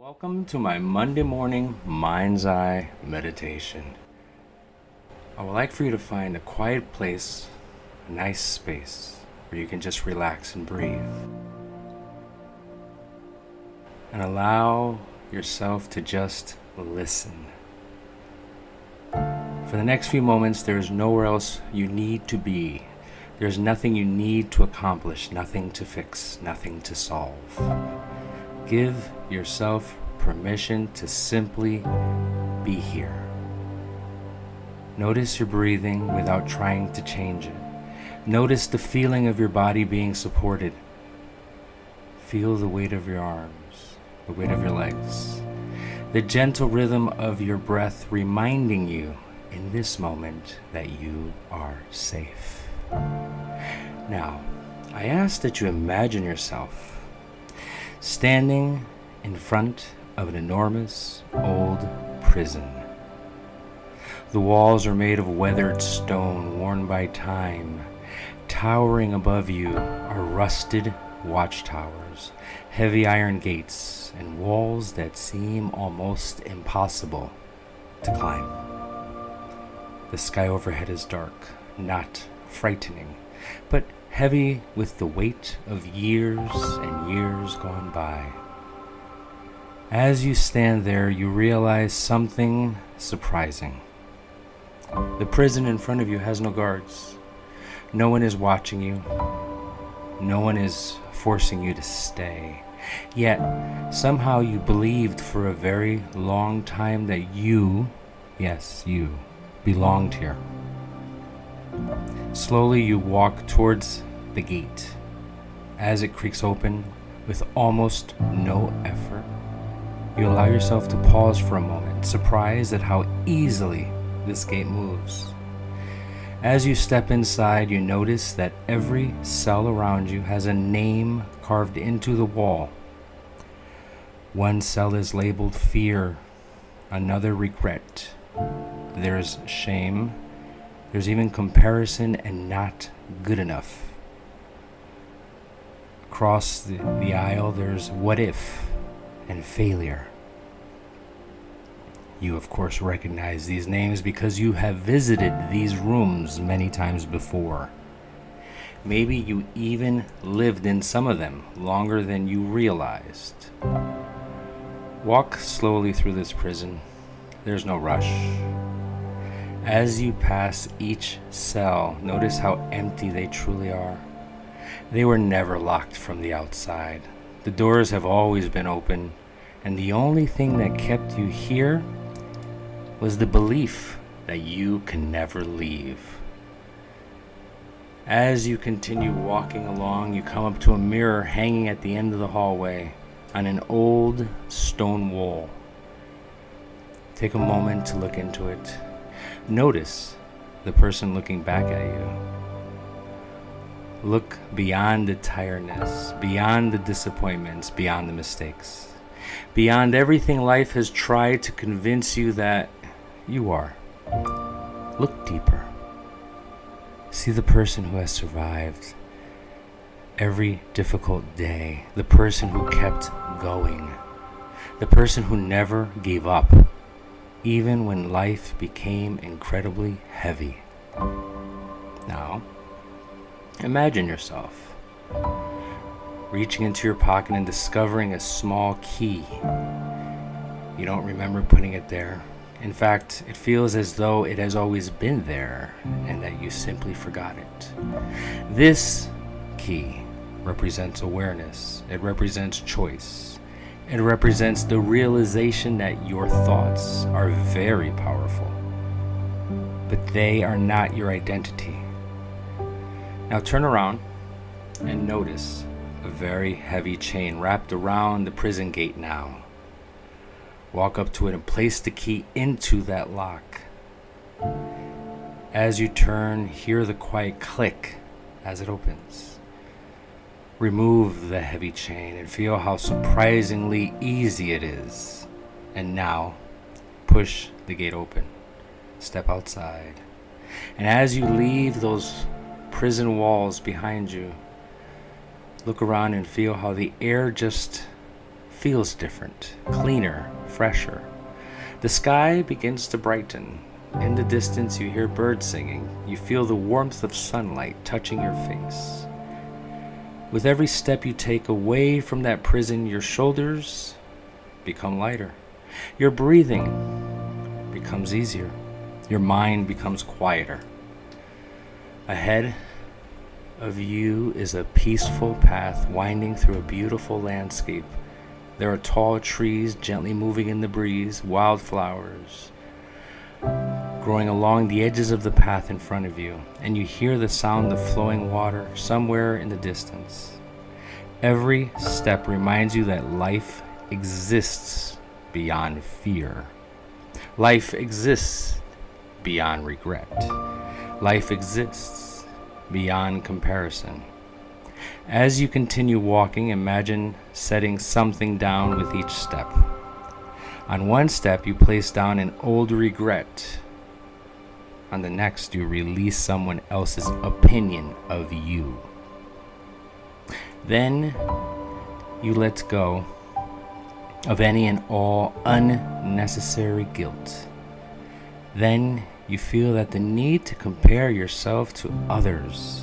Welcome to my Monday morning mind's eye meditation. I would like for you to find a quiet place, a nice space where you can just relax and breathe. And allow yourself to just listen. For the next few moments, there's nowhere else you need to be. There's nothing you need to accomplish, nothing to fix, nothing to solve. Give yourself permission to simply be here. Notice your breathing without trying to change it. Notice the feeling of your body being supported. Feel the weight of your arms, the weight of your legs, the gentle rhythm of your breath reminding you in this moment that you are safe. Now, I ask that you imagine yourself standing in front of an enormous old prison. The walls are made of weathered stone worn by time. Towering above you are rusted watchtowers, heavy iron gates, and walls that seem almost impossible to climb. The sky overhead is dark, not frightening, but heavy with the weight of years and years gone by. As you stand there, you realize something surprising. The prison in front of you has no guards. No one is watching you. No one is forcing you to stay. Yet, somehow you believed for a very long time that you, yes, you, belonged here. Slowly you walk towards the gate. As it creaks open with almost no effort, you allow yourself to pause for a moment, surprised at how easily this gate moves. As you step inside, you notice that every cell around you has a name carved into the wall. One cell is labeled fear, another regret. There's shame. There's even comparison and not good enough. Across the aisle, there's what if and failure. You, of course, recognize these names because you have visited these rooms many times before. Maybe you even lived in some of them longer than you realized. Walk slowly through this prison. There's no rush. As you pass each cell, notice how empty they truly are. They were never locked from the outside. The doors have always been open, and the only thing that kept you here was the belief that you can never leave. As you continue walking along, you come up to a mirror hanging at the end of the hallway on an old stone wall. Take a moment to look into it. Notice the person looking back at you. Look beyond the tiredness, beyond the disappointments, beyond the mistakes, beyond everything life has tried to convince you that you are. Look deeper. See the person who has survived every difficult day, the person who kept going, the person who never gave up, even when life became incredibly heavy. Now, imagine yourself reaching into your pocket and discovering a small key. You don't remember putting it there. In fact, it feels as though it has always been there and that you simply forgot it. This key represents awareness. It represents choice. It represents the realization that your thoughts are very powerful, but they are not your identity. Now turn around and notice a very heavy chain wrapped around the prison gate now. Walk up to it and place the key into that lock. As you turn, hear the quiet click as it opens. Remove the heavy chain and feel how surprisingly easy it is. And now, push the gate open. Step outside. And as you leave those prison walls behind you, look around and feel how the air just feels different, cleaner, fresher. The sky begins to brighten. In the distance, you hear birds singing. You feel the warmth of sunlight touching your face. With every step you take away from that prison, your shoulders become lighter. Your breathing becomes easier. Your mind becomes quieter. Ahead of you is a peaceful path winding through a beautiful landscape. There are tall trees gently moving in the breeze, wildflowers growing along the edges of the path in front of you, and you hear the sound of flowing water somewhere in the distance. Every step reminds you that life exists beyond fear. Life exists beyond regret. Life exists beyond comparison. As you continue walking, imagine setting something down with each step. On one step, you place down an old regret. On the next, you release someone else's opinion of you. Then you let go of any and all unnecessary guilt. Then you feel that the need to compare yourself to others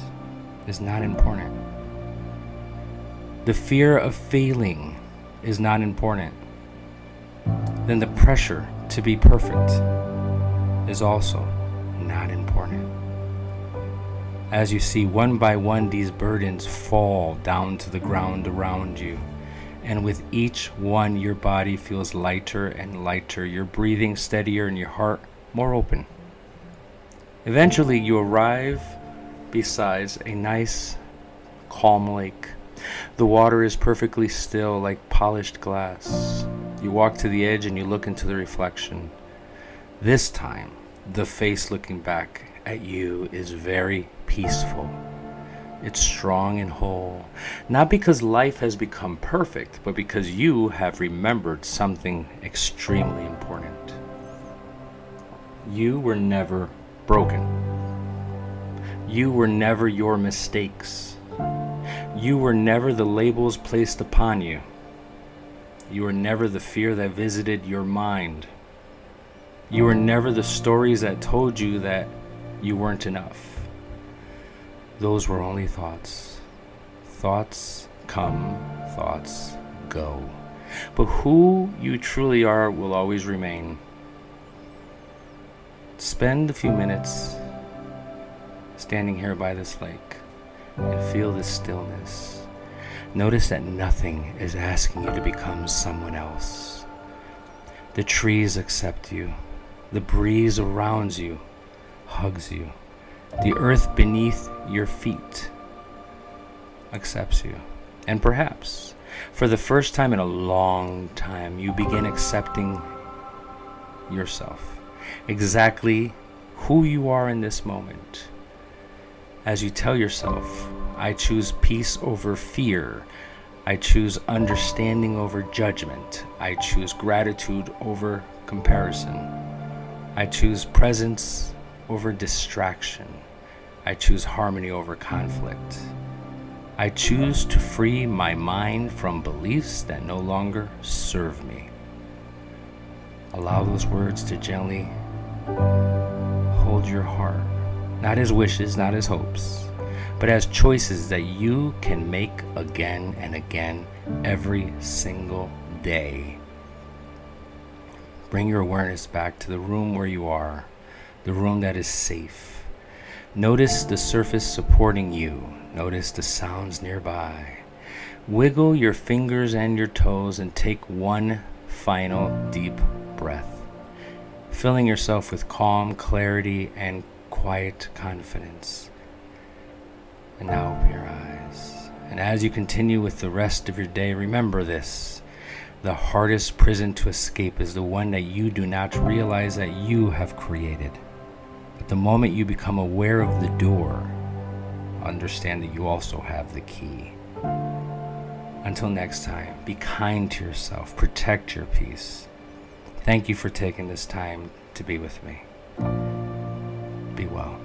is not important. The fear of failing is not important. Then the pressure to be perfect is also not important. As you see one by one these burdens fall down to the ground around you, and with each one your body feels lighter and lighter, your breathing steadier and your heart more open. Eventually you arrive beside a nice, calm lake. The water is perfectly still like polished glass. You walk to the edge and you look into the reflection. This time, the face looking back at you is very peaceful. It's strong and whole, not because life has become perfect, but because you have remembered something extremely important. You were never broken. You were never your mistakes. You were never the labels placed upon you. You were never the fear that visited your mind. You were never the stories that told you that you weren't enough. Those were only thoughts. Thoughts come, thoughts go. But who you truly are will always remain. Spend a few minutes standing here by this lake and feel the stillness. Notice that nothing is asking you to become someone else. The trees accept you. The breeze around you hugs you. The earth beneath your feet accepts you. And perhaps, for the first time in a long time, you begin accepting yourself, exactly who you are in this moment. As you tell yourself, I choose peace over fear. I choose understanding over judgment. I choose gratitude over comparison. I choose presence over distraction. I choose harmony over conflict. I choose to free my mind from beliefs that no longer serve me. Allow those words to gently hold your heart, not as wishes, not as hopes, but as choices that you can make again and again every single day. Bring your awareness back to the room where you are, the room that is safe. Notice the surface supporting you. Notice the sounds nearby. Wiggle your fingers and your toes and take one final deep breath, filling yourself with calm, clarity, and quiet confidence. And now open your eyes. And as you continue with the rest of your day, remember this. The hardest prison to escape is the one that you do not realize that you have created. But the moment you become aware of the door, understand that you also have the key. Until next time, be kind to yourself. Protect your peace. Thank you for taking this time to be with me. Be well.